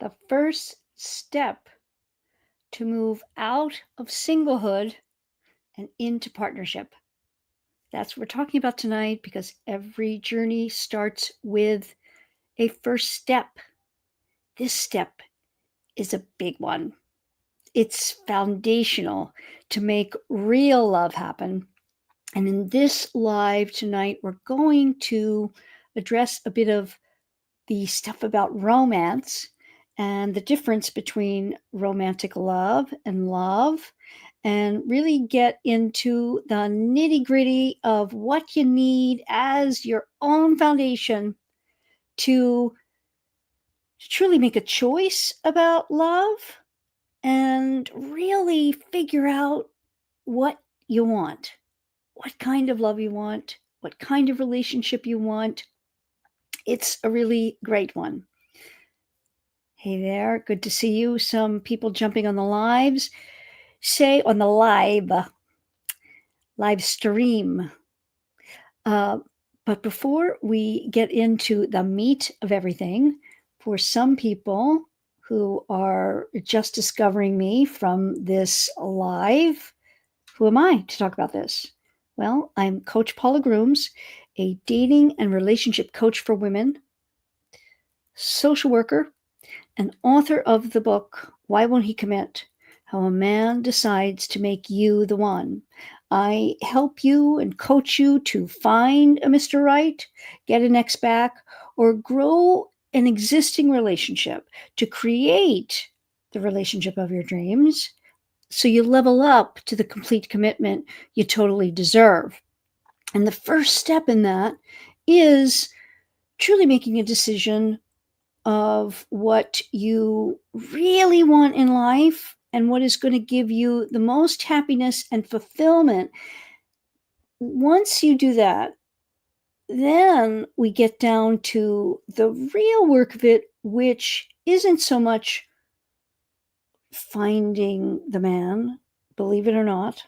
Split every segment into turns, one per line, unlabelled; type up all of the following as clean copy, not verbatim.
The first step to move out of singlehood and into partnership. That's what we're talking about tonight because every journey starts with a first step. This step is a big one. It's foundational to make real love happen. And in this live tonight, we're going to address a bit of the stuff about romance and the difference between romantic love, and really get into the nitty gritty of what you need as your own foundation to truly make a choice about love and really figure out what you want, what kind of love you want, what kind of relationship you want. It's a really great one. Hey there, good to see you. Some people jumping on the lives. Say on the live stream. But before we get into the meat of everything, for some people who are just discovering me from this live, who am I to talk about this? Well, I'm Coach Paula Grooms, a dating and relationship coach for women, social worker, and author of the book, Why Won't He Commit? How a Man Decides to Make You the One. I help you and coach you to find a Mr. Right, get an ex back, or grow an existing relationship to create the relationship of your dreams so you level up to the complete commitment you totally deserve. And the first step in that is truly making a decision of what you really want in life and what is going to give you the most happiness and fulfillment. Once you do that, then we get down to the real work of it, which isn't so much finding the man, believe it or not,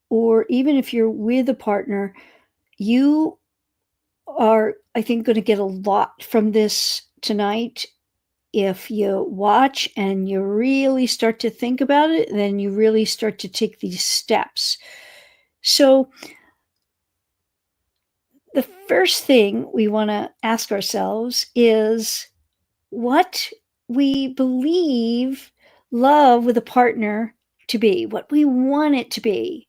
or even if you're with a partner, you are, I think, going to get a lot from this tonight. If you watch and you really start to think about it, then you really start to take these steps. So the first thing we want to ask ourselves is what we believe love with a partner to be, what we want it to be.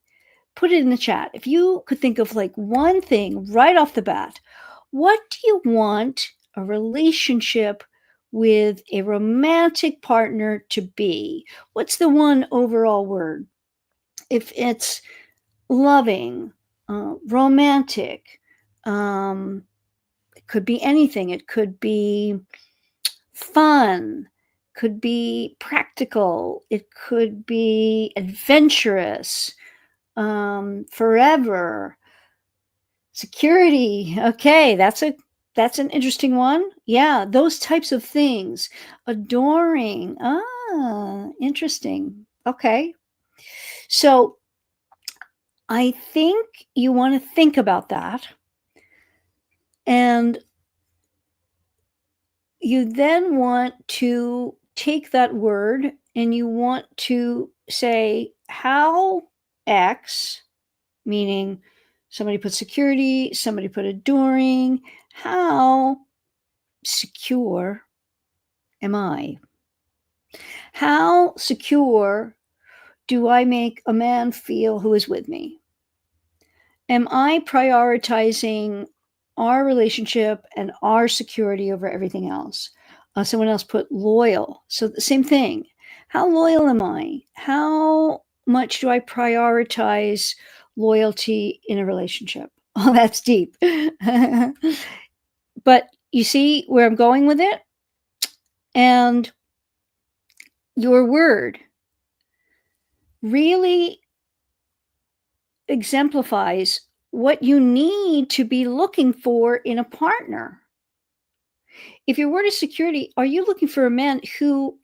Put it in the chat. If you could think of like one thing right off the bat, what do you want a relationship with a romantic partner to be? What's the one overall word? If it's loving, romantic, it could be anything. It could be fun, could be practical, it could be adventurous, forever, security. Okay, that's an interesting one. Yeah, those types of things. Adoring. Interesting. Okay. So I think you want to think about that. And you then want to take that word and you want to say how X, meaning somebody put security, somebody put adoring, how secure am I? How secure do I make a man feel who is with me? Am I prioritizing our relationship and our security over everything else? Someone else put loyal. So the same thing. How loyal am I? How much do I prioritize loyalty in a relationship? Oh, that's deep. But you see where I'm going with it? And your word really exemplifies what you need to be looking for in a partner. If your word is security, are you looking for a man who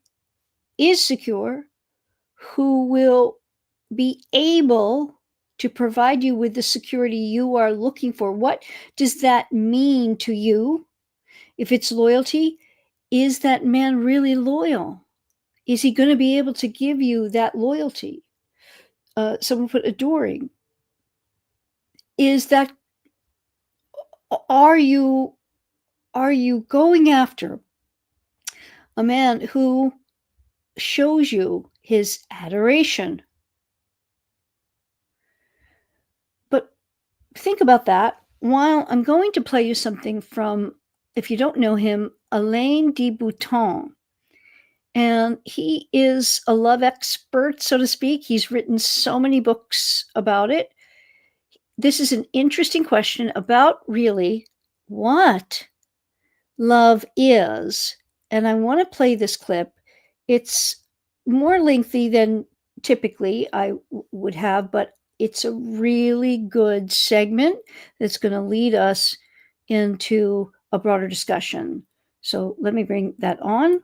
is secure, who will be able to provide you with the security you are looking for? What does that mean to you? If it's loyalty, is that man really loyal? Is he going to be able to give you that loyalty? Someone put adoring. Is that, are you going after a man who shows you his adoration? But think about that while I'm going to play you something from, if you don't know him, Alain de Botton. And he is a love expert, so to speak. He's written so many books about it. This is an interesting question about really what love is. And I want to play this clip. It's more lengthy than typically I would have, but it's a really good segment that's going to lead us into a broader discussion. So let me bring that on.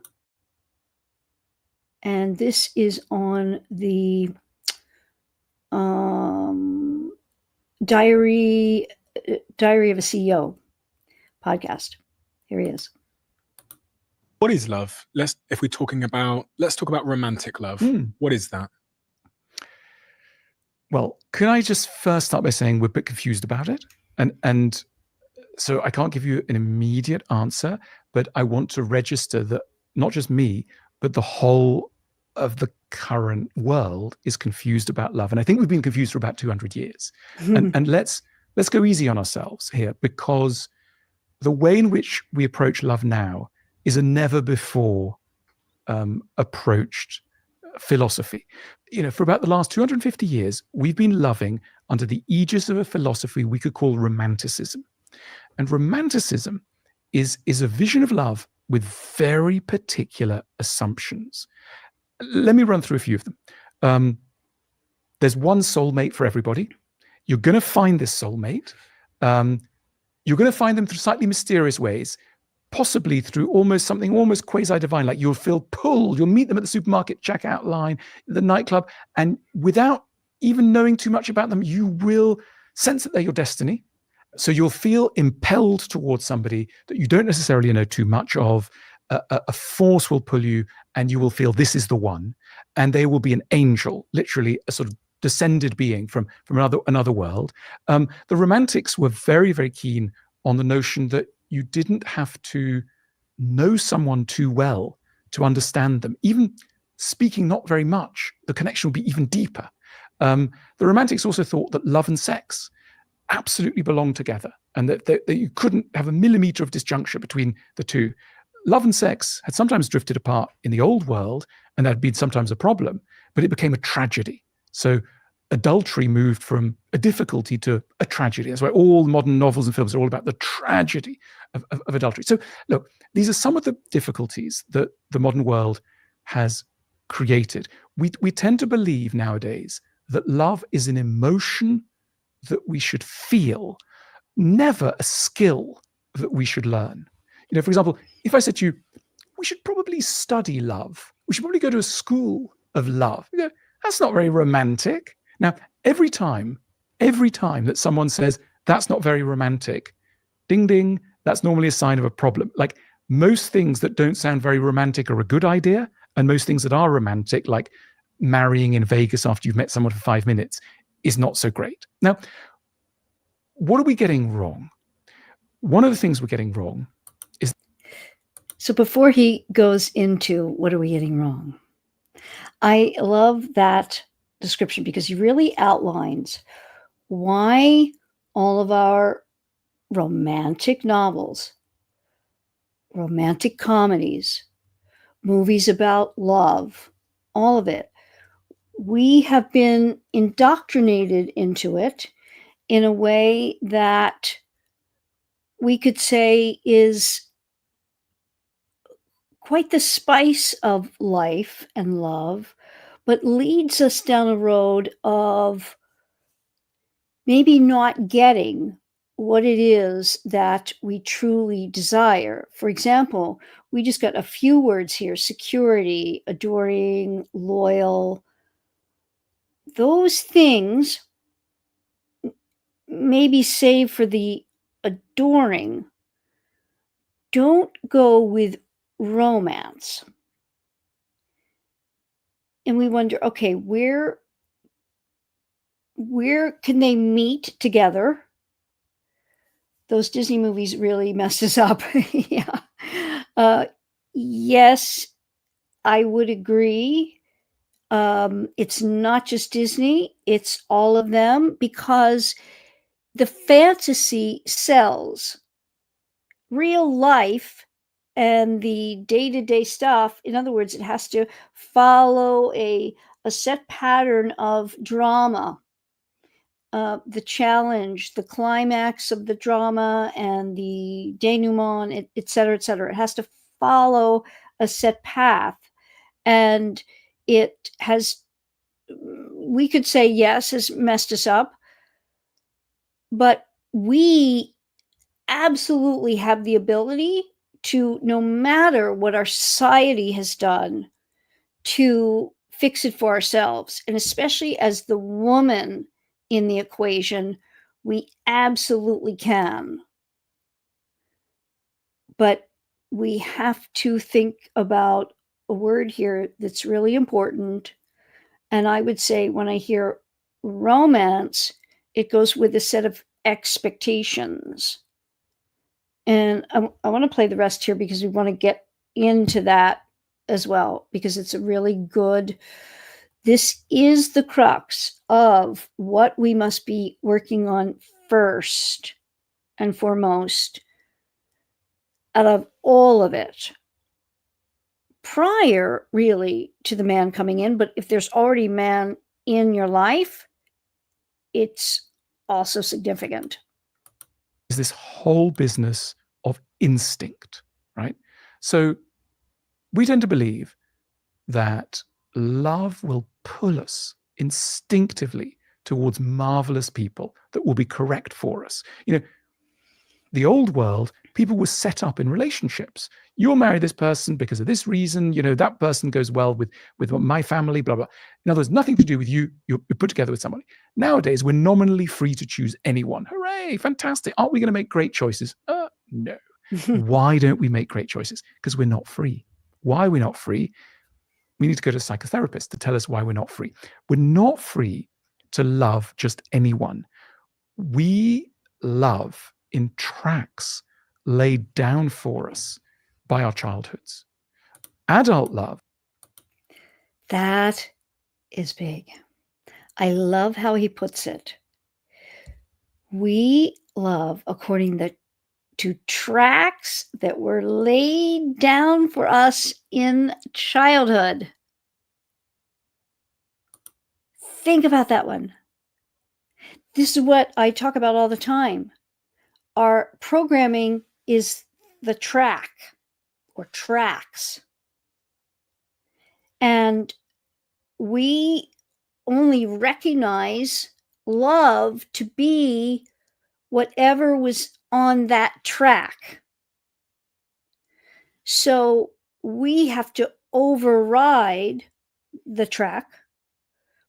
And this is on the Diary of a CEO podcast. Here he is.
What is love? Let's talk about romantic love. What is that?
Well, can I just first start by saying we're a bit confused about it? And so I can't give you an immediate answer, but I want to register that not just me, but the whole of the current world is confused about love. And I think we've been confused for about 200 years. And let's go easy on ourselves here, because the way in which we approach love now is a never before approached philosophy. For about the last 250 years, we've been loving under the aegis of a philosophy we could call romanticism. And romanticism is a vision of love with very particular assumptions. Let me run through a few of them. There's one soulmate for everybody. You're going to find this soulmate. You're going to find them through slightly mysterious ways, possibly through almost quasi-divine, like you'll feel pulled. You'll meet them at the supermarket checkout line, the nightclub, and without even knowing too much about them, you will sense that they're your destiny. So you'll feel impelled towards somebody that you don't necessarily know too much of. A force will pull you, and you will feel this is the one. And they will be an angel, literally a sort of descended being from another world. The Romantics were very, very keen on the notion that you didn't have to know someone too well to understand them. Even speaking not very much, the connection will be even deeper. The Romantics also thought that love and sex absolutely belonged together, and that you couldn't have a millimeter of disjuncture between the two. Love and sex had sometimes drifted apart in the old world, and that had been sometimes a problem, but it became a tragedy. So adultery moved from a difficulty to a tragedy. That's why all modern novels and films are all about the tragedy of adultery. So look, these are some of the difficulties that the modern world has created. We tend to believe nowadays that love is an emotion that we should feel, never a skill that we should learn. For example, if I said to you, we should probably study love. We should probably go to a school of love. That's not very romantic. Now, every time that someone says, that's not very romantic, ding, ding, that's normally a sign of a problem. Like most things that don't sound very romantic are a good idea. And most things that are romantic, like marrying in Vegas after you've met someone for 5 minutes, is not so great. Now, what are we getting wrong? One of the things we're getting wrong is...
So before he goes into what are we getting wrong, I love that description because he really outlines why all of our romantic novels, romantic comedies, movies about love, all of it, we have been indoctrinated into it in a way that we could say is quite the spice of life and love, but leads us down a road of maybe not getting what it is that we truly desire. For example, we just got a few words here: security, adoring, loyal. Those things maybe save for the adoring don't go with romance. And we wonder, okay, where can they meet together? Those Disney movies really messed us up. Yeah. Yes, I would agree. It's not just Disney, it's all of them, because the fantasy sells. Real life and the day-to-day stuff, in other words, it has to follow a set pattern of drama. The challenge, the climax of the drama, and the denouement, et cetera, et cetera. It has to follow a set path. And it has, we could say, yes, has messed us up, but we absolutely have the ability to, no matter what our society has done, to fix it for ourselves. And especially as the woman in the equation, we absolutely can. But we have to think about a word here that's really important. And I would say when I hear romance, it goes with a set of expectations. And I want to play the rest here because we want to get into that as well, because it's a really good, this is the crux of what we must be working on first and foremost out of all of it, prior really to the man coming in. But if there's already man in your life, it's also significant.
Is this whole business of instinct, right? So we tend to believe that love will pull us instinctively towards marvelous people that will be correct for us. You know, the old world, people were set up in relationships. You'll marry this person because of this reason. You know, that person goes well with my family, blah, blah. In other words, nothing to do with you. You're put together with somebody. Nowadays, we're nominally free to choose anyone. Hooray, fantastic. Aren't we going to make great choices? No. Why don't we make great choices? Because we're not free. Why are we not free? We need to go to a psychotherapist to tell us why we're not free. We're not free to love just anyone. We love in tracks laid down for us by our childhoods. Adult love.
That is big. I love how he puts it. We love according to tracks that were laid down for us in childhood. Think about that one. This is what I talk about all the time. Our programming is the track or tracks. And we only recognize love to be whatever was on that track. So we have to override the track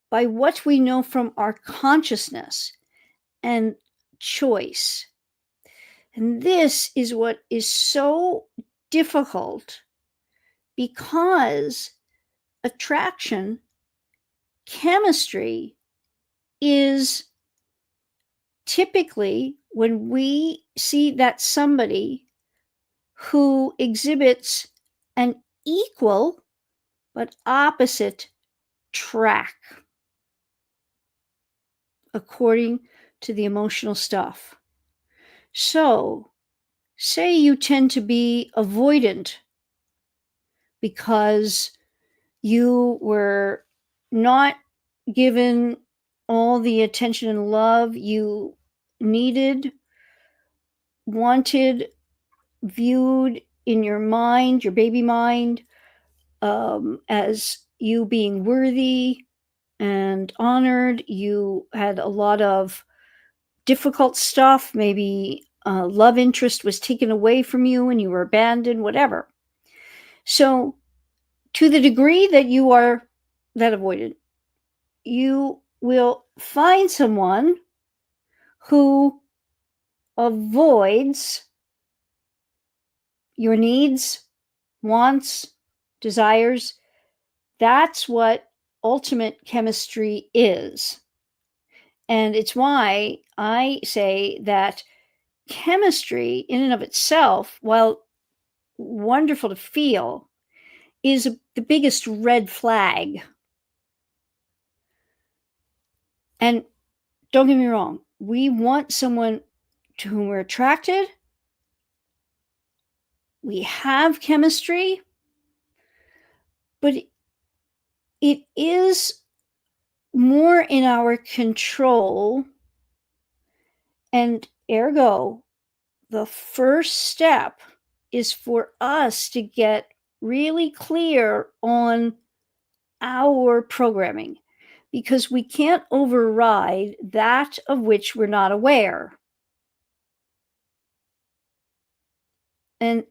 by what we know from our consciousness and choice. And this is what is so difficult, because attraction, chemistry is typically when we see that somebody who exhibits an equal but opposite track according to the emotional stuff. So, say you tend to be avoidant because you were not given all the attention and love you needed, wanted, viewed in your mind, your baby mind, as you being worthy and honored. You had a lot of difficult stuff. Maybe love interest was taken away from you and you were abandoned, whatever. So to the degree that you are that avoidant, you will find someone who avoids your needs, wants, desires. That's what ultimate chemistry is. And it's why I say that chemistry, in and of itself, while wonderful to feel, is the biggest red flag. And don't get me wrong, we want someone to whom we're attracted. We have chemistry, but it is more in our control. And ergo, the first step is for us to get really clear on our programming, because we can't override that of which we're not aware. And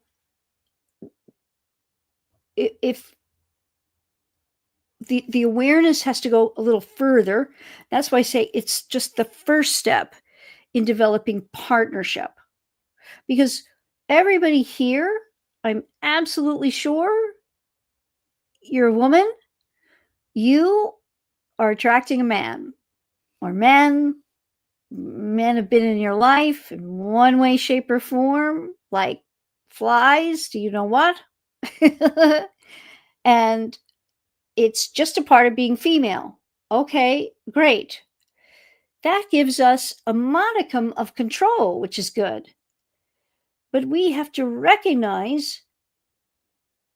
if the awareness has to go a little further, that's why I say it's just the first step in developing partnership. Because everybody here, I'm absolutely sure, you're a woman, you are attracting a man, or men have been in your life in one way, shape, or form, like flies, do you know what? And it's just a part of being female. Okay, great. That gives us a modicum of control, which is good. But we have to recognize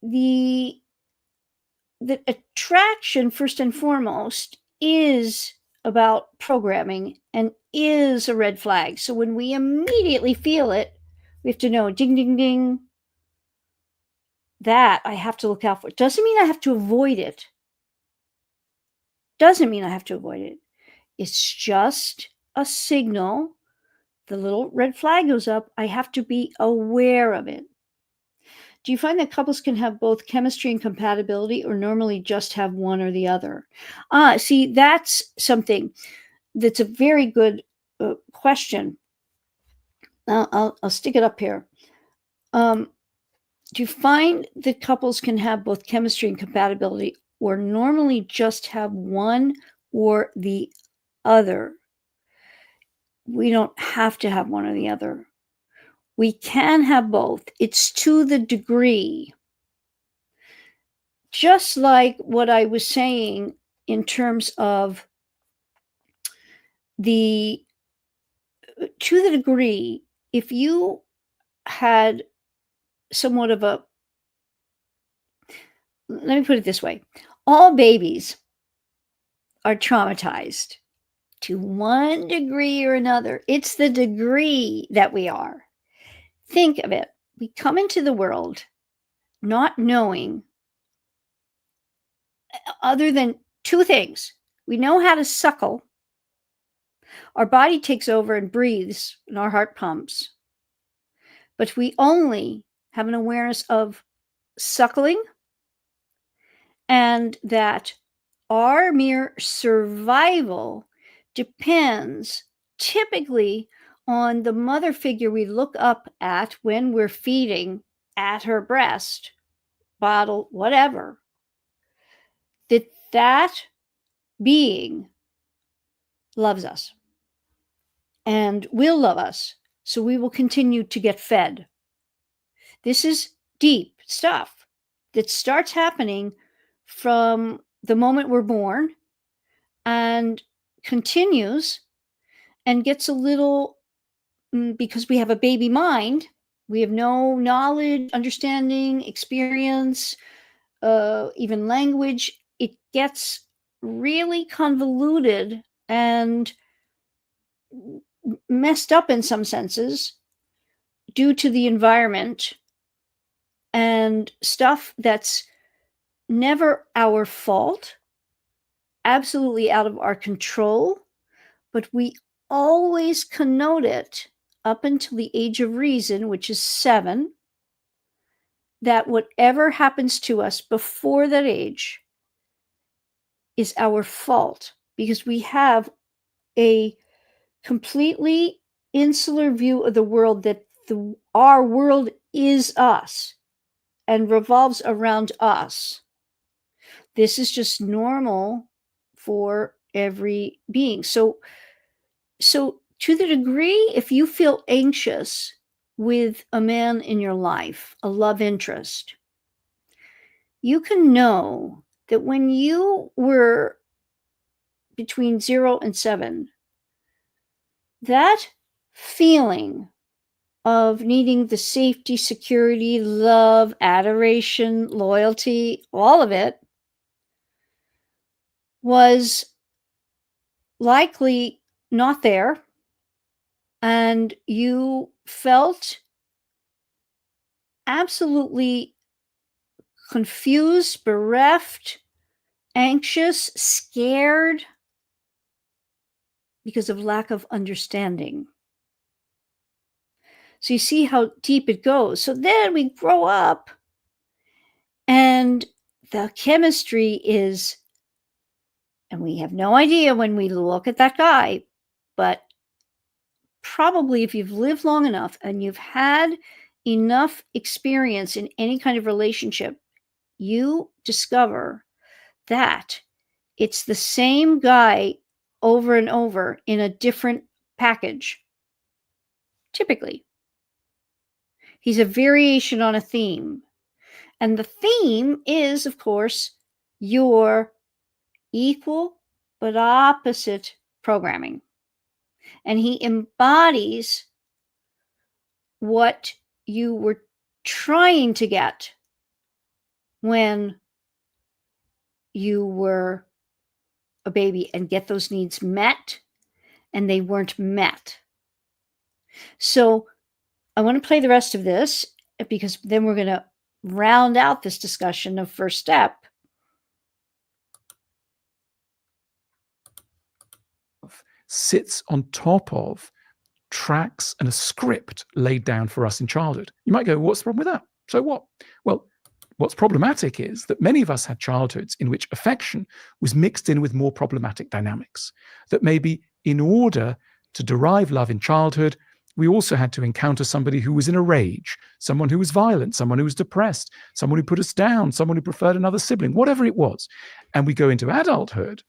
the attraction, first and foremost, is about programming and is a red flag. So when we immediately feel it, we have to know, ding, ding, ding, that I have to look out for. Doesn't mean I have to avoid it. Doesn't mean I have to avoid it. It's just a signal. The little red flag goes up. I have to be aware of it. Do you find that couples can have both chemistry and compatibility, or normally just have one or the other? See, that's something that's a very good question. I'll stick it up here. Do you find that couples can have both chemistry and compatibility, or normally just have one or the other? We don't have to have one or the other. We can have both. It's to the degree. Just like what I was saying in terms of to the degree, if you had somewhat of a, let me put it this way, all babies are traumatized to one degree or another. It's the degree that we are. Think of it. We come into the world not knowing other than two things. We know how to suckle. Our body takes over and breathes, and our heart pumps. But we only have an awareness of suckling, and that our mere survival depends typically on the mother figure we look up at when we're feeding at her breast, bottle, whatever. That being loves us and will love us, so we will continue to get fed. This is deep stuff that starts happening from the moment we're born and continues and gets a little, because we have a baby mind, we have no knowledge, understanding, experience, even language. It gets really convoluted and messed up in some senses due to the environment and stuff that's never our fault, absolutely out of our control, but we always connote it up until the age of reason, which is 7, that whatever happens to us before that age is our fault, because we have a completely insular view of the world, that our world is us. and revolves around us. This is just normal for every being. So to the degree, if you feel anxious with a man in your life, a love interest, you can know that when you were between 0 and 7, that feeling of needing the safety, security, love, adoration, loyalty, all of it was likely not there. And you felt absolutely confused, bereft, anxious, scared because of lack of understanding. So you see how deep it goes. So then we grow up and the chemistry is, and we have no idea when we look at that guy, but probably if you've lived long enough and you've had enough experience in any kind of relationship, you discover that it's the same guy over and over in a different package. Typically, he's a variation on a theme. And the theme is, of course, your equal but opposite programming. And he embodies what you were trying to get when you were a baby and get those needs met, and they weren't met. So I want to play the rest of this because then we're going to round out this discussion of first step.
Sits on top of tracks and a script laid down for us in childhood. You might go, what's the problem with that? So what? Well, what's problematic is that many of us had childhoods in which affection was mixed in with more problematic dynamics. That maybe in order to derive love in childhood, we also had to encounter somebody who was in a rage, someone who was violent, someone who was depressed, someone who put us down, someone who preferred another sibling, whatever it was. And we go into adulthood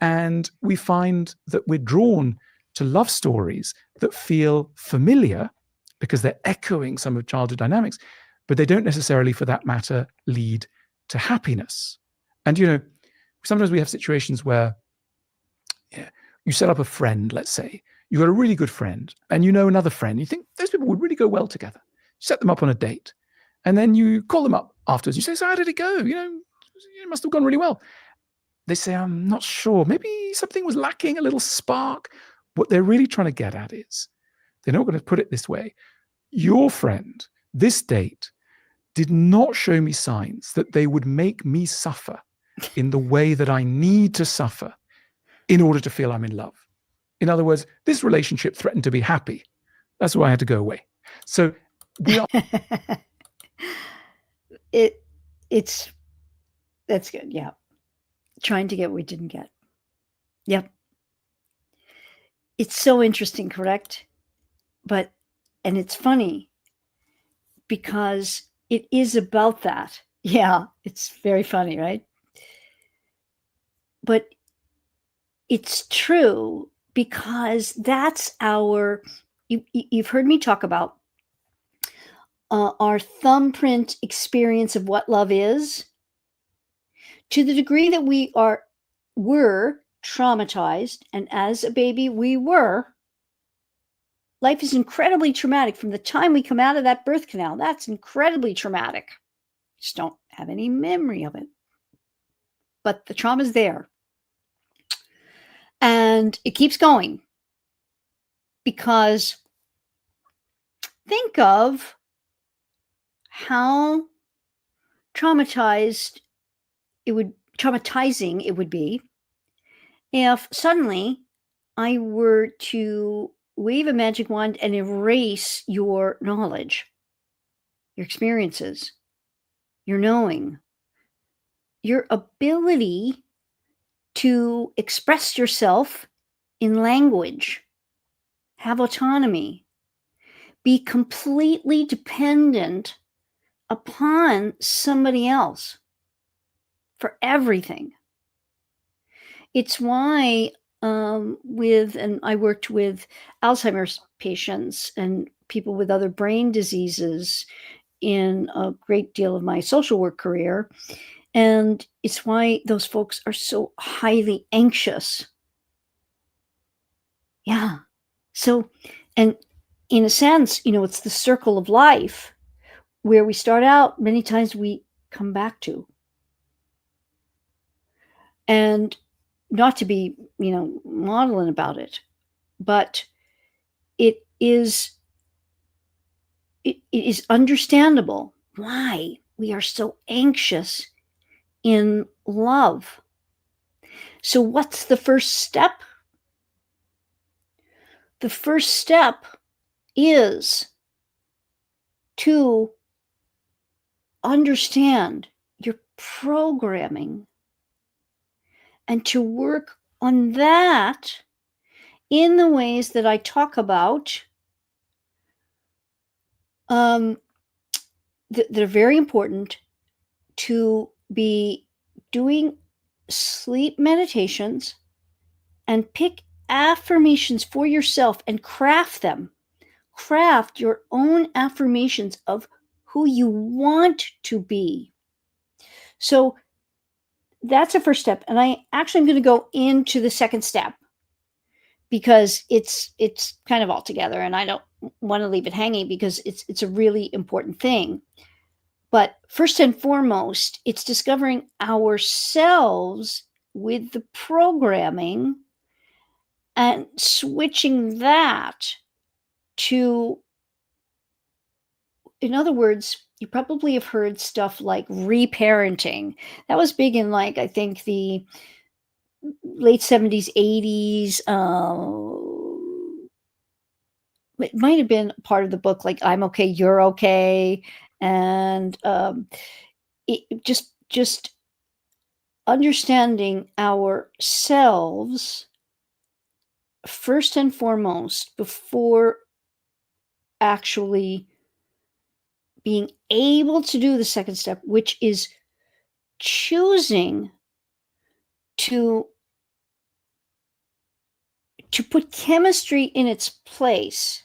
and we find that we're drawn to love stories that feel familiar because they're echoing some of childhood dynamics, but they don't necessarily, for that matter, lead to happiness. And, you know, sometimes we have situations where you set up a friend, let's say. You got a really good friend and you know another friend. You think those people would really go well together. You set them up on a date and then you call them up afterwards. You say, so how did it go? You know, it must have gone really well. They say, I'm not sure. Maybe something was lacking, a little spark. What they're really trying to get at is, they're not going to put it this way. Your friend, this date, did not show me signs that they would make me suffer in the way that I need to suffer in order to feel I'm in love. In other words, this relationship threatened to be happy. That's why I had to go away. So we are.
That's good. Yeah. Trying to get what we didn't get. Yep. It's so interesting, correct? And it's funny because it is about that. Yeah. It's very funny, right? But it's true because that's you've heard me talk about our thumbprint experience of what love is. To the degree that were traumatized, and as a baby life is incredibly traumatic from the time we come out of that birth canal. That's incredibly traumatic. Just don't have any memory of it. But the trauma's there. And it keeps going because think of how traumatizing it would be if suddenly I were to wave a magic wand and erase your knowledge, your experiences, your knowing, your ability to express yourself in language, have autonomy, be completely dependent upon somebody else for everything. It's why and I worked with Alzheimer's patients and people with other brain diseases in a great deal of my social work career. And it's why those folks are so highly anxious. Yeah. So, and in a sense, it's the circle of life where we start out, many times we come back to. And not to be, maudlin about it, but it is understandable why we are so anxious in love. So what's the first step? The first step is to understand your programming and to work on that in the ways that I talk about. They're very important, to be doing sleep meditations and pick affirmations for yourself and craft them. Craft your own affirmations of who you want to be. So that's a first step. And I actually am going to go into the second step because it's kind of all together, and I don't want to leave it hanging because it's a really important thing. But first and foremost, it's discovering ourselves with the programming and switching that to, in other words, you probably have heard stuff like reparenting. That was big in, like, I think the late 70s, 80s. It might have been part of the book, like I'm Okay, You're Okay. And it just understanding ourselves first and foremost before actually being able to do the second step, which is choosing to put chemistry in its place.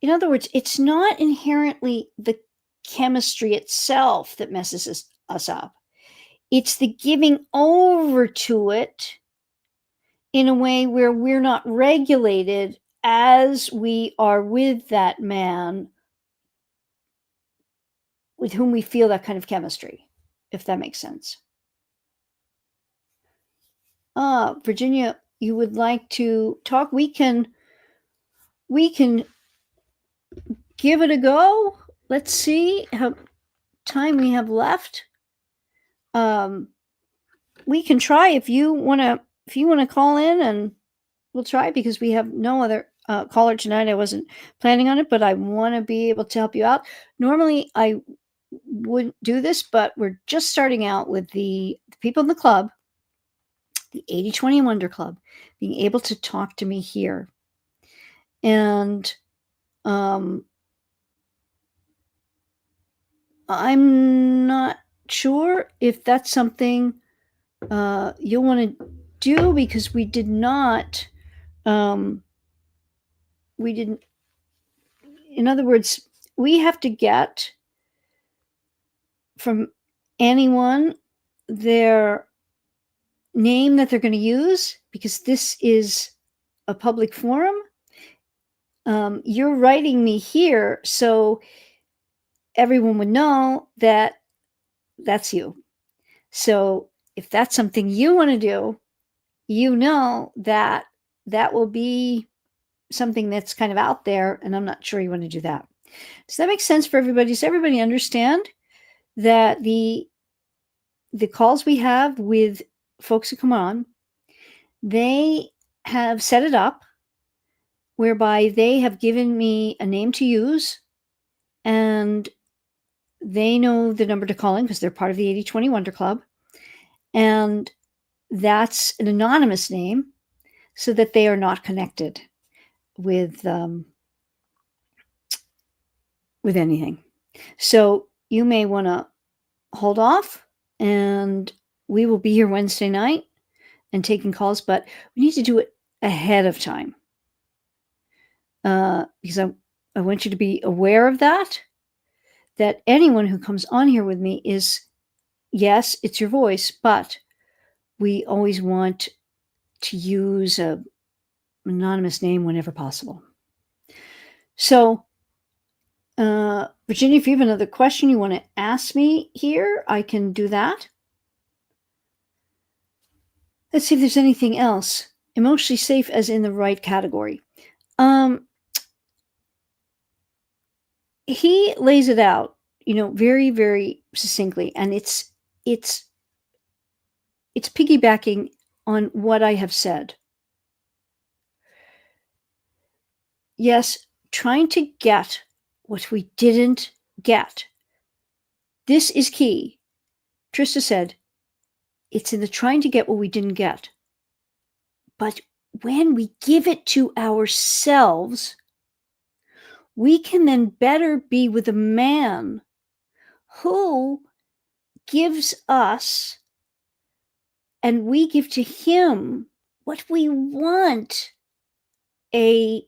In other words, it's not inherently the chemistry itself that messes us up. It's the giving over to it in a way where we're not regulated as we are with that man with whom we feel that kind of chemistry, if that makes sense. Virginia, you would like to talk? We can give it a go. Let's see how time we have left. We can try if you want to call in, and we'll try, because we have no other caller tonight. I wasn't planning on it, but I want to be able to help you out. Normally I wouldn't do this, but we're just starting out with the people in the club, the 80/20 Wonder Club, being able to talk to me here. And I'm not sure if that's something you'll want to do, because we didn't, in other words, we have to get from anyone their name that they're going to use, because this is a public forum. You're writing me here, so everyone would know that that's you. So if that's something you want to do, that will be something that's kind of out there, and I'm not sure you want to do that. Does that make sense for everybody? Does everybody understand that the calls we have with folks who come on, they have set it up whereby they have given me a name to use, and they know the number to call in because they're part of the 80/20 Wonder Club. And that's an anonymous name so that they are not connected with anything. So you may want to hold off, and we will be here Wednesday night and taking calls, but we need to do it ahead of time. Because I want you to be aware of that anyone who comes on here with me is, yes, it's your voice, but we always want to use an anonymous name whenever possible. So, Virginia, if you have another question you want to ask me here, I can do that. Let's see if there's anything else. Emotionally safe as in the right category. He lays it out, very, very succinctly, and it's piggybacking on what I have said. Yes, trying to get what we didn't get. This is key. Trista said, it's in the trying to get what we didn't get. But when we give it to ourselves, we can then better be with a man who gives us, and we give to him what we want a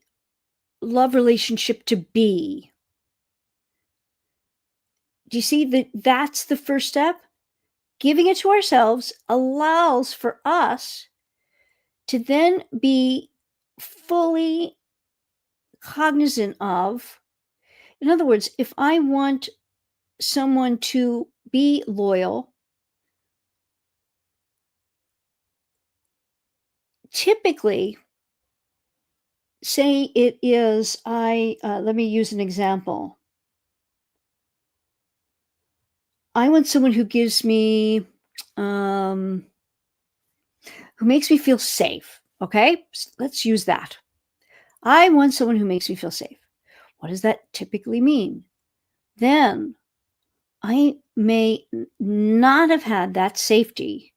love relationship to be. Do you see that that's the first step? Giving it to ourselves allows for us to then be fully cognizant of, in other words, if I want someone to be loyal, typically, say it is, let me use an example. I want someone who gives me, who makes me feel safe. Okay, let's use that. I want someone who makes me feel safe. What does that typically mean? Then I may not have had that safety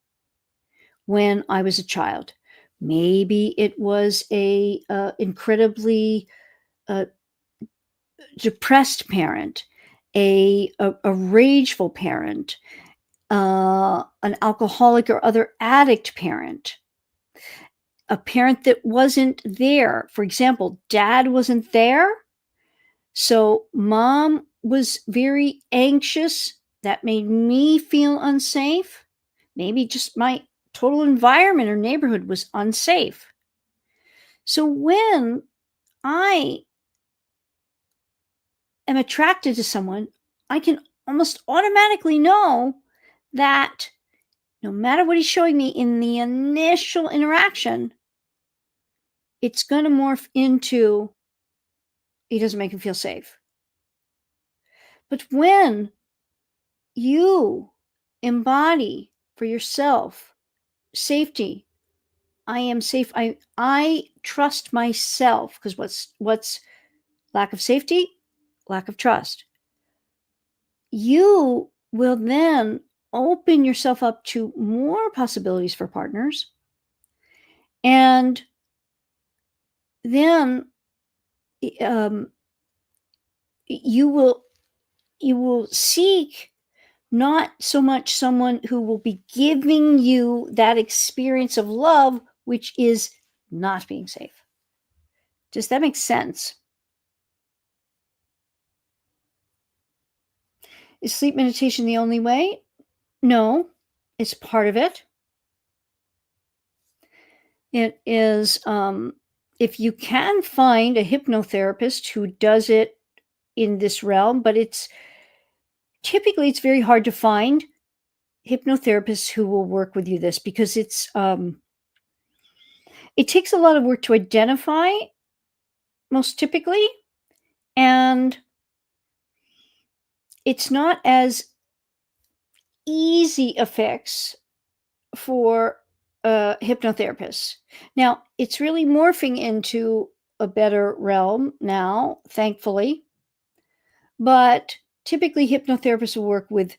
when I was a child. Maybe it was a incredibly depressed parent, a rageful parent, an alcoholic or other addict parent, a parent that wasn't there. For example, dad wasn't there, so mom was very anxious. That made me feel unsafe. Maybe just my total environment or neighborhood was unsafe. So when I am attracted to someone, I can almost automatically know that no matter what he's showing me in the initial interaction, it's going to morph into he doesn't make him feel safe. But when you embody for yourself safety, I am safe, I trust myself, because what's lack of safety? Lack of trust. You will then open yourself up to more possibilities for partners. And then you will seek not so much someone who will be giving you that experience of love, which is not being safe. Does that make sense? Is sleep meditation the only way? No, it's part of it. It is, if you can find a hypnotherapist who does it in this realm, but it's very hard to find hypnotherapists who will work with you this, because it takes a lot of work to identify, most typically, and it's not as easy a fix for hypnotherapists. Now, it's really morphing into a better realm now, thankfully, but typically hypnotherapists will work with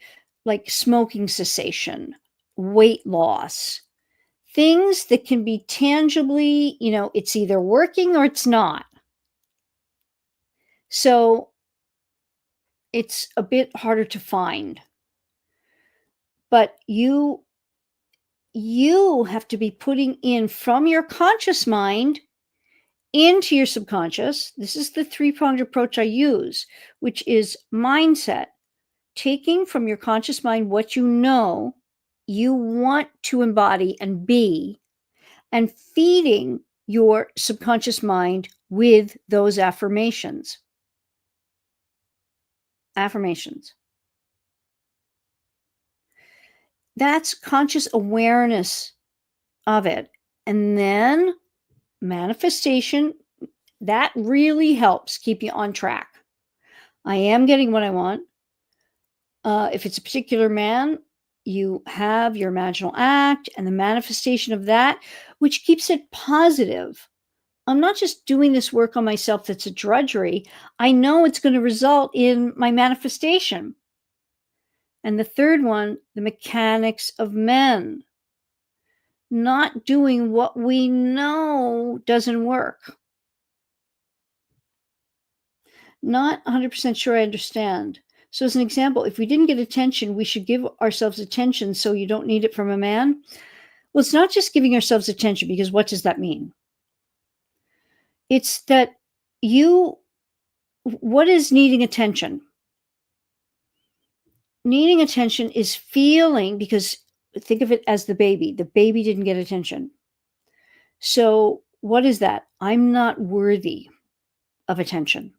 like smoking cessation, weight loss, things that can be tangibly, it's either working or it's not. So it's a bit harder to find. But you have to be putting in from your conscious mind into your subconscious. This is the three-pronged approach I use, which is mindset, taking from your conscious mind what you know you want to embody and be, and feeding your subconscious mind with those affirmations. Affirmations. That's conscious awareness of it. And then manifestation, that really helps keep you on track. I am getting what I want. If it's a particular man, you have your imaginal act and the manifestation of that, which keeps it positive. I'm not just doing this work on myself that's a drudgery. I know it's going to result in my manifestation. And the third one, the mechanics of men. Not doing what we know doesn't work. Not 100% sure I understand. So as an example, if we didn't get attention, we should give ourselves attention so you don't need it from a man. Well, it's not just giving ourselves attention, because what does that mean? It's that what is needing attention? Needing attention is feeling, because think of it as the baby. The baby didn't get attention. So what is that? I'm not worthy of attention.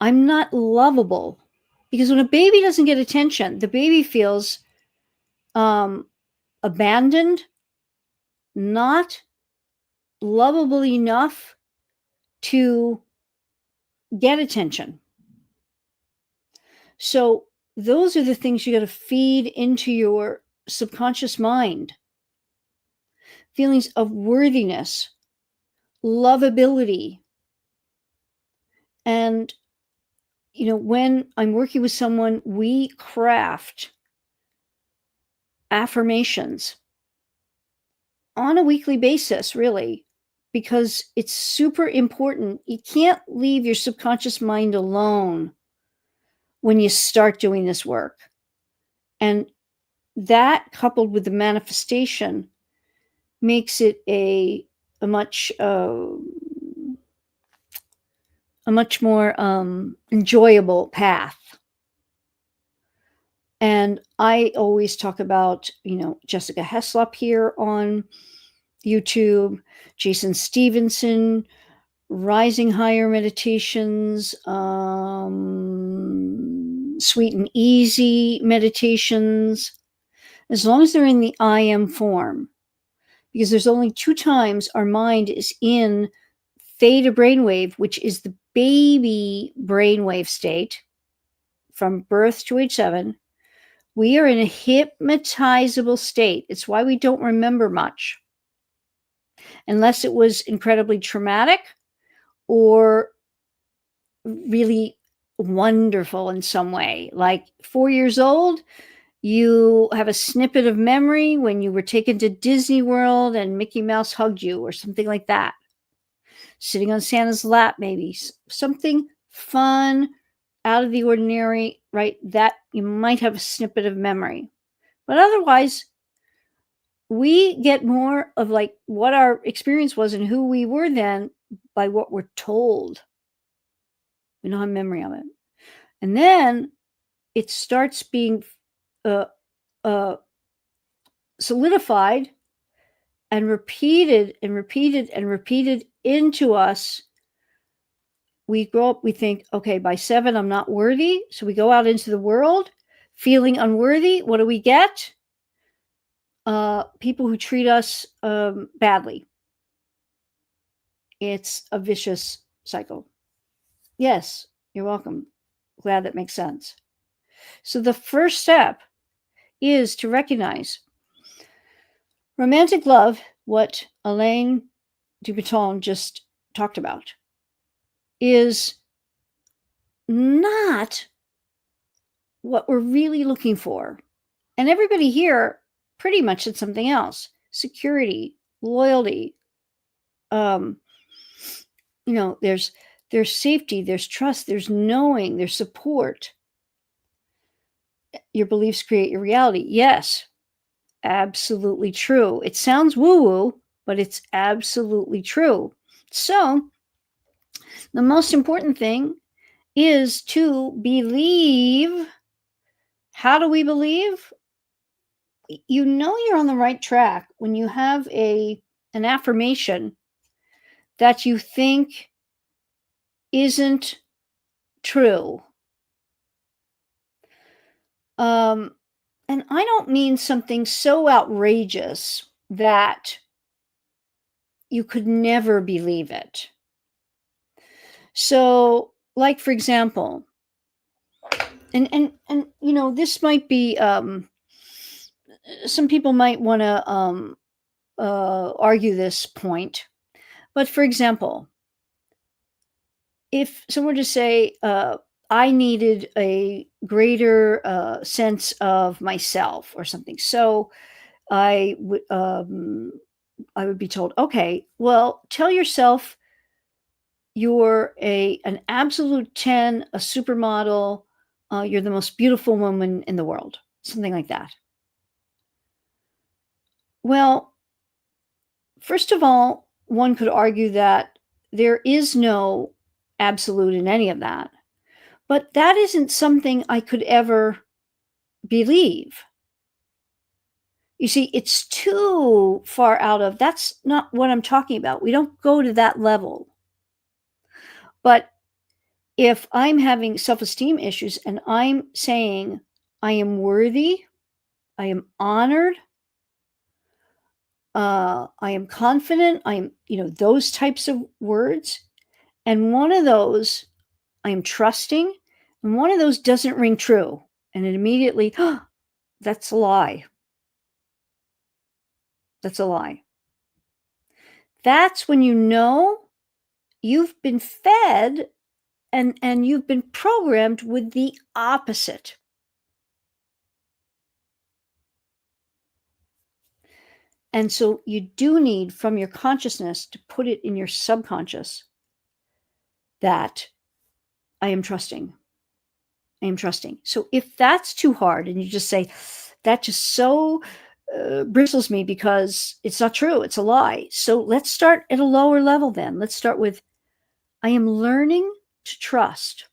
I'm not lovable, because when a baby doesn't get attention, the baby feels abandoned, not lovable enough to get attention. So those are the things you got to feed into your subconscious mind. Feelings of worthiness, lovability. And, when I'm working with someone, we craft affirmations on a weekly basis, really, because it's super important. You can't leave your subconscious mind alone when you start doing this work. And that, coupled with the manifestation, makes it a much more enjoyable path. And I always talk about, Jessica Heslop here on YouTube, Jason Stevenson, Rising Higher Meditations, Sweet and Easy Meditations, as long as they're in the I am form. Because there's only 2 times our mind is in theta brainwave, which is the baby brainwave state from birth to age 7. We are in a hypnotizable state. It's why we don't remember much, unless it was incredibly traumatic or really wonderful in some way. Like 4 years old, you have a snippet of memory when you were taken to Disney World and Mickey Mouse hugged you, or something like that. Sitting on Santa's lap, maybe. Something fun, out of the ordinary, right? That you might have a snippet of memory. But otherwise, we get more of like what our experience was and who we were then by what we're told. We don't have memory of it. And then it starts being solidified and repeated and repeated and repeated into us. We grow up, we think, okay, by 7, I'm not worthy. So we go out into the world feeling unworthy. What do we get? People who treat us badly. It's a vicious cycle. Yes, you're welcome. Glad that makes sense. So the first step is to recognize romantic love, what Alain de Botton just talked about, is not what we're really looking for. And everybody here pretty much said something else. Security, loyalty, there's safety, there's trust, there's knowing, there's support. your beliefs create your reality. Yes, absolutely true. It sounds woo-woo, but it's absolutely true. So the most important thing is to believe. How do we believe? You know you're on the right track when you have an affirmation that you think isn't true. And I don't mean something so outrageous that you could never believe it. So, like for example, and you know, this might be some people might want to argue this point, but for example, if someone were to say, I needed a greater sense of myself or something, so I would be told, okay, well, tell yourself you're an absolute 10, a supermodel, you're the most beautiful woman in the world, something like that. Well, first of all, one could argue that there is no absolute in any of that, but that isn't something I could ever believe. You see, it's too far out of, that's not what I'm talking about. We don't go to that level. But if I'm having self-esteem issues and I'm saying I am worthy, I am honored, I am confident, I am, you know, those types of words, and one of those, I am trusting, and one of those doesn't ring true, and it immediately, oh, that's a lie. That's a lie. That's when you know you've been fed and you've been programmed with the opposite. And so you do need from your consciousness to put it in your subconscious that I am trusting. I am trusting. So if that's too hard and you just say, that just so bristles me because it's not true, it's a lie. So let's start at a lower level then. Let's start with, I am learning to trust.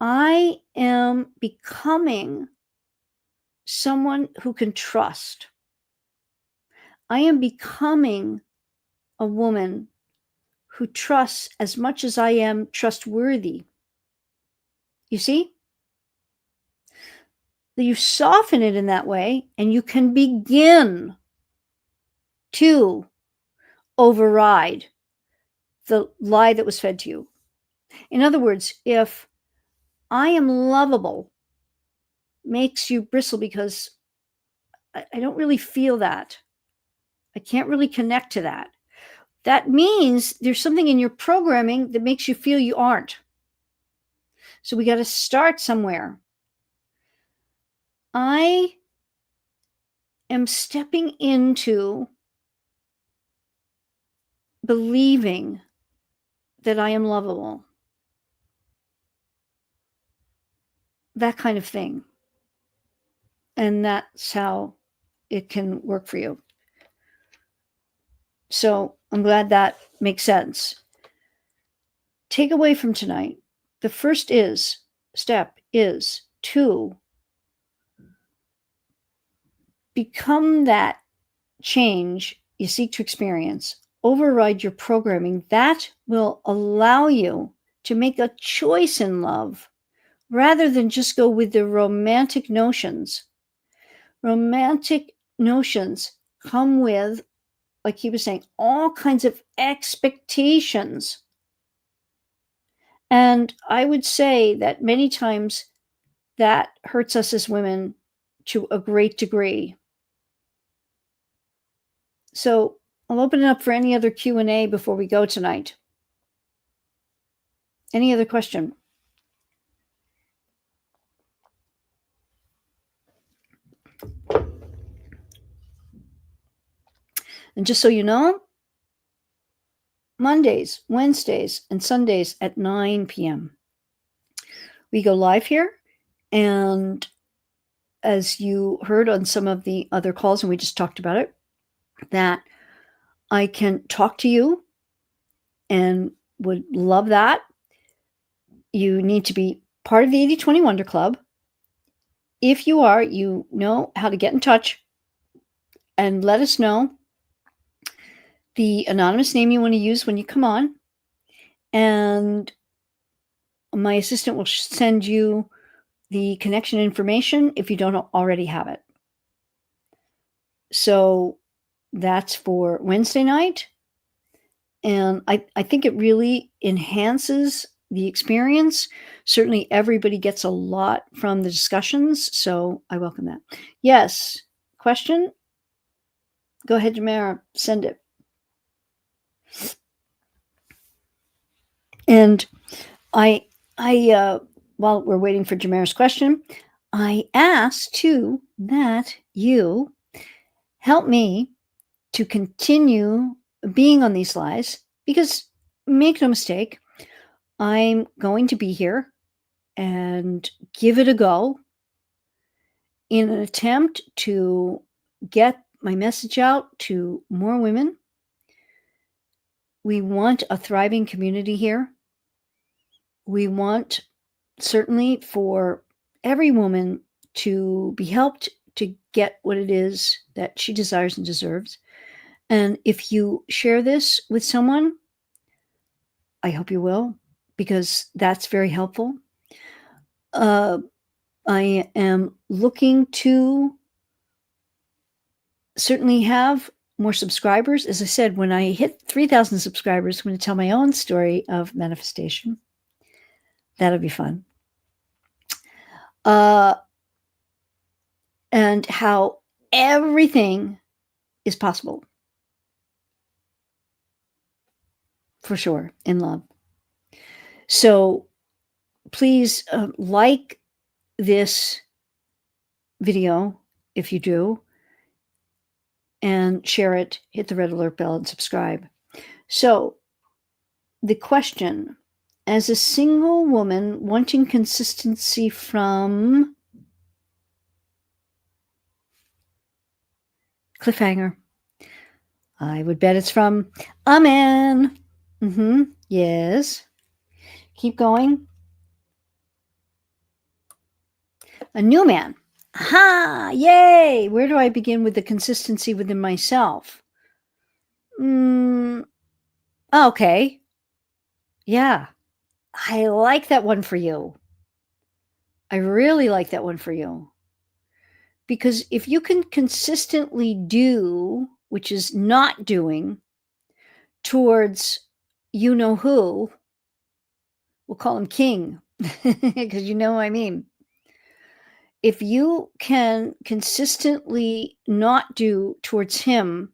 I am becoming someone who can trust. I am becoming a woman who trusts as much as I am trustworthy. You see? You soften it in that way, and you can begin to override the lie that was fed to you. In other words, if I am lovable makes you bristle because I don't really feel that, I can't really connect to that, that means there's something in your programming that makes you feel you aren't. So we got to start somewhere. I am stepping into believing that I am lovable. That kind of thing. And that's how it can work for you. So I'm glad that makes sense. Take away from tonight. The first step is to become that change you seek to experience. Override your programming. That will allow you to make a choice in love rather than just go with the romantic notions. Romantic notions come with, like he was saying, all kinds of expectations. And I would say that many times that hurts us as women to a great degree. So I'll open it up for any other Q&A before we go tonight. Any other question? And just so you know, Mondays, Wednesdays, and Sundays at 9 p.m. we go live here, And as you heard on some of the other calls, and we just talked about it, that I can talk to you and would love that. You need to be part of the 80/20 Wonder Club. If you are, you know how to get in touch and let us know the anonymous name you want to use when you come on. And my assistant will send you the connection information if you don't already have it. So that's for Wednesday night. And I think it really enhances the experience. Certainly everybody gets a lot from the discussions, so I welcome that. Yes, question? Go ahead, Jamara, send it. And I while we're waiting for Jamara's question, I ask too that you help me to continue being on these lives, because make no mistake, I'm going to be here and give it a go in an attempt to get my message out to more women. We want a thriving community here. We want certainly for every woman to be helped to get what it is that she desires and deserves. And if you share this with someone, I hope you will, because that's very helpful. I am looking to certainly have more subscribers. As I said, when I hit 3,000 subscribers, I'm going to tell my own story of manifestation. That'll be fun. And how everything is possible. For sure, in love. So please like this video if you do, and share it, hit the red alert bell, and subscribe. So the question, as a single woman wanting consistency from cliffhanger, I would bet it's from a man. Yes. Keep going. A new man. Aha! Yay! Where do I begin with the consistency within myself? Okay. Yeah. I like that one for you. I really like that one for you. Because if you can consistently do, which is not doing, towards you know who, we'll call him King, because you know what I mean. If you can consistently not do towards him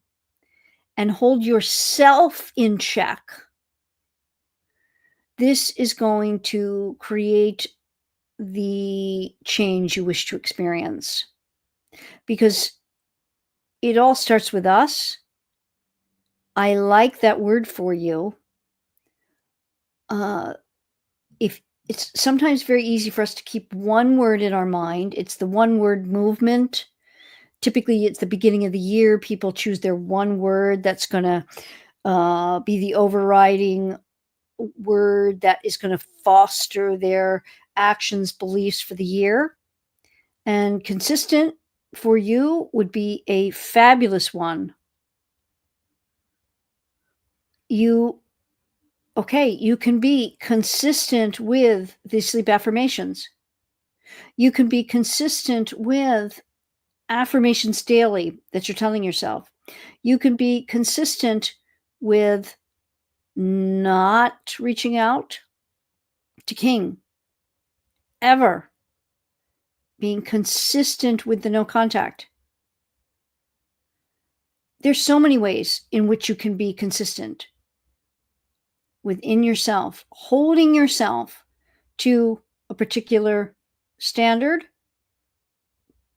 and hold yourself in check, this is going to create the change you wish to experience. Because it all starts with us. I like that word for you. If it's sometimes very easy for us to keep one word in our mind, it's the one word movement. Typically, it's the beginning of the year. People choose their one word that's going to be the overriding word that is going to foster their actions, beliefs for the year. And consistent for you would be a fabulous one. You can be consistent with the sleep affirmations. You can be consistent with affirmations daily that you're telling yourself. You can be consistent with not reaching out to King ever. Being consistent with the no contact. There's so many ways in which you can be consistent within yourself, holding yourself to a particular standard,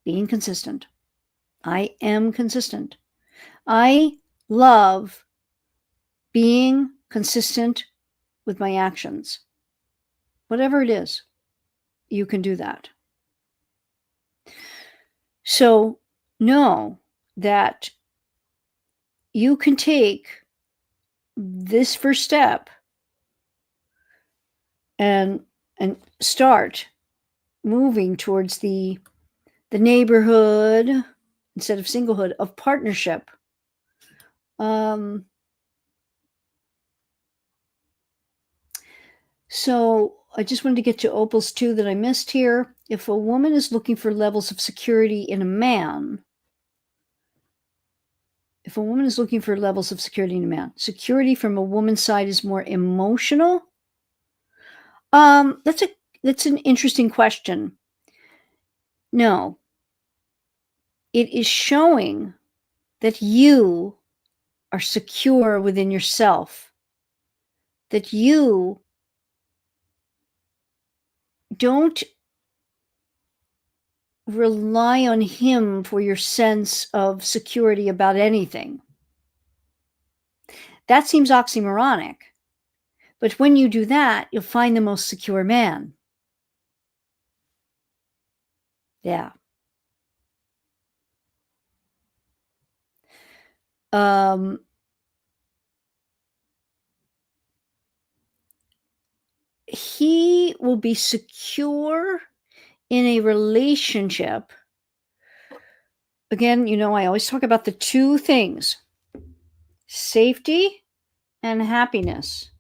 being consistent. I am consistent. I love being consistent with my actions. Whatever it is, you can do that. So know that you can take this first step and start moving towards the neighborhood instead of singlehood of partnership. So I just wanted to get to Opal's two that I missed here. If a woman is looking for levels of security in a man, security in a man, security from a woman's side is more emotional. That's an interesting question. No, it is showing that you are secure within yourself, that you don't rely on him for your sense of security about anything. That seems oxymoronic, but when you do that, you'll find the most secure man. Yeah. He will be secure in a relationship. Again, I always talk about the two things: safety and happiness.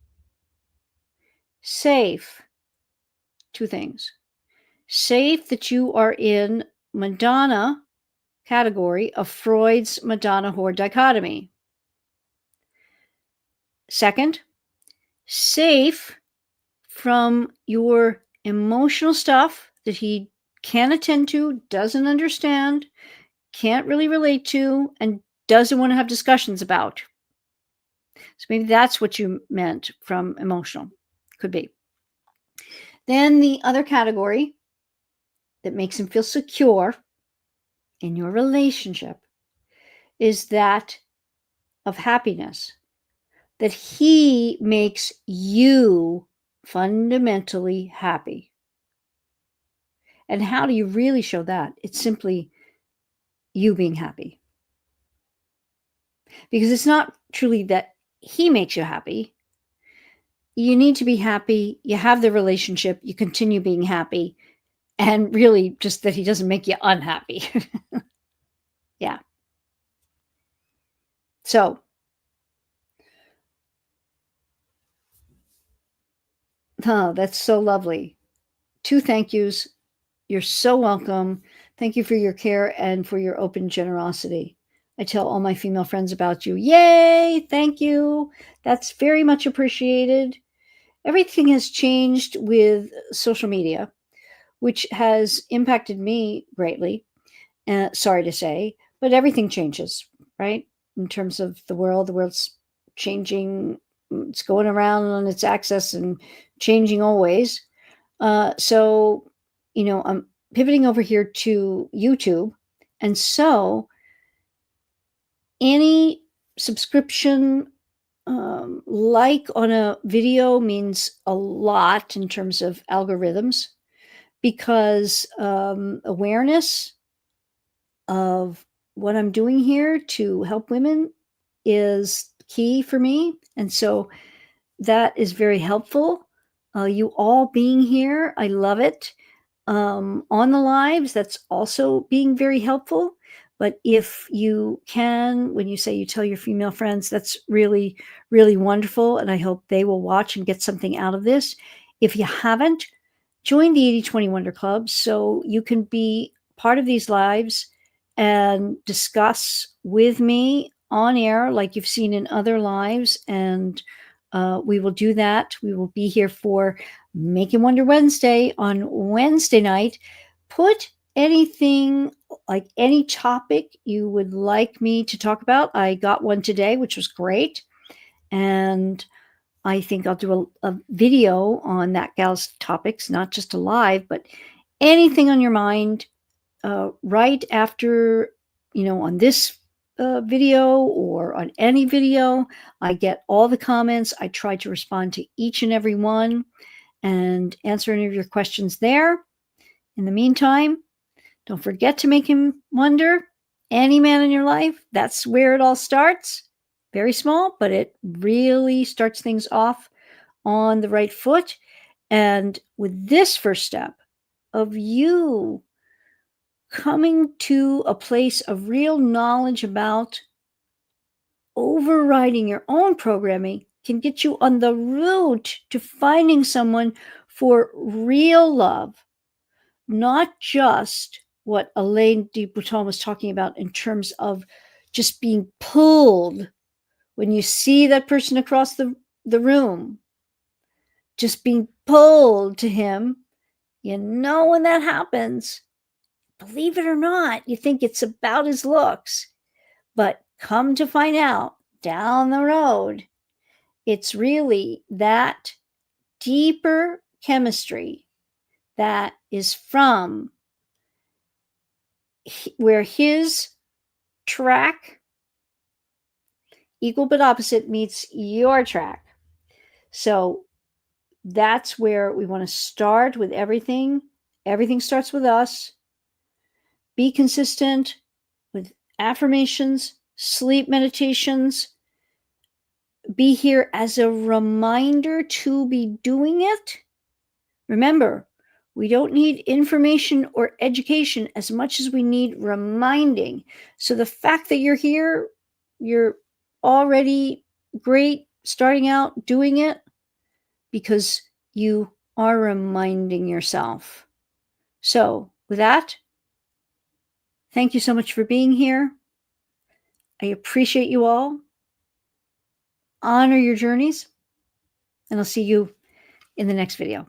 Safe, two things. Safe that you are in Madonna category of Freud's Madonna whore dichotomy. Second, safe from your emotional stuff that he can't attend to, doesn't understand, can't really relate to, and doesn't want to have discussions about. So maybe that's what you meant from emotional. Could be. Then the other category that makes him feel secure in your relationship is that of happiness, that he makes you fundamentally happy. And how do you really show that? It's simply you being happy. Because it's not truly that he makes you happy. You need to be happy. You have the relationship. You continue being happy. And really just that he doesn't make you unhappy. Yeah. So, that's so lovely. 2 thank yous. You're so welcome. Thank you for your care and for your open generosity. I tell all my female friends about you. Yay! Thank you. That's very much appreciated. Everything has changed with social media, which has impacted me greatly. Sorry to say, but everything changes, right? In terms of the world's changing. It's going around on its axis and changing always. So, I'm pivoting over here to YouTube. And so any subscription, like on a video means a lot in terms of algorithms, because awareness of what I'm doing here to help women is key for me. And so that is very helpful. You all being here, I love it. On the lives, that's also being very helpful. But if you can, when you say you tell your female friends, that's really, really wonderful. And I hope they will watch and get something out of this. If you haven't, join the 80/20 Wonder Club so you can be part of these lives and discuss with me on air like you've seen in other lives. And we will do that. We will be here for Making Wonder Wednesday on Wednesday night. Put anything, like any topic you would like me to talk about. I got one today, which was great. And I think I'll do a video on that gal's topics, not just a live, but anything on your mind right after, on this video or on any video. I get all the comments. I try to respond to each and every one and answer any of your questions there. In the meantime, Don't forget to make him wonder. Any man in your life, that's where it all starts. Very small, but it really starts things off on the right foot. And with this first step of you coming to a place of real knowledge about overriding your own programming can get you on the route to finding someone for real love, not just what Elaine de Botton was talking about in terms of just being pulled when you see that person across the room, just being pulled to him. When that happens, believe it or not, you think it's about his looks, but come to find out down the road, it's really that deeper chemistry that is from where his track, equal but opposite, meets your track. So that's where we want to start with everything. Everything starts with us. Be consistent with affirmations, sleep meditations. Be here as a reminder to be doing it. Remember, we don't need information or education as much as we need reminding. So the fact that you're here, you're already great starting out doing it because you are reminding yourself. So with that, thank you so much for being here. I appreciate you all. Honor your journeys, and I'll see you in the next video.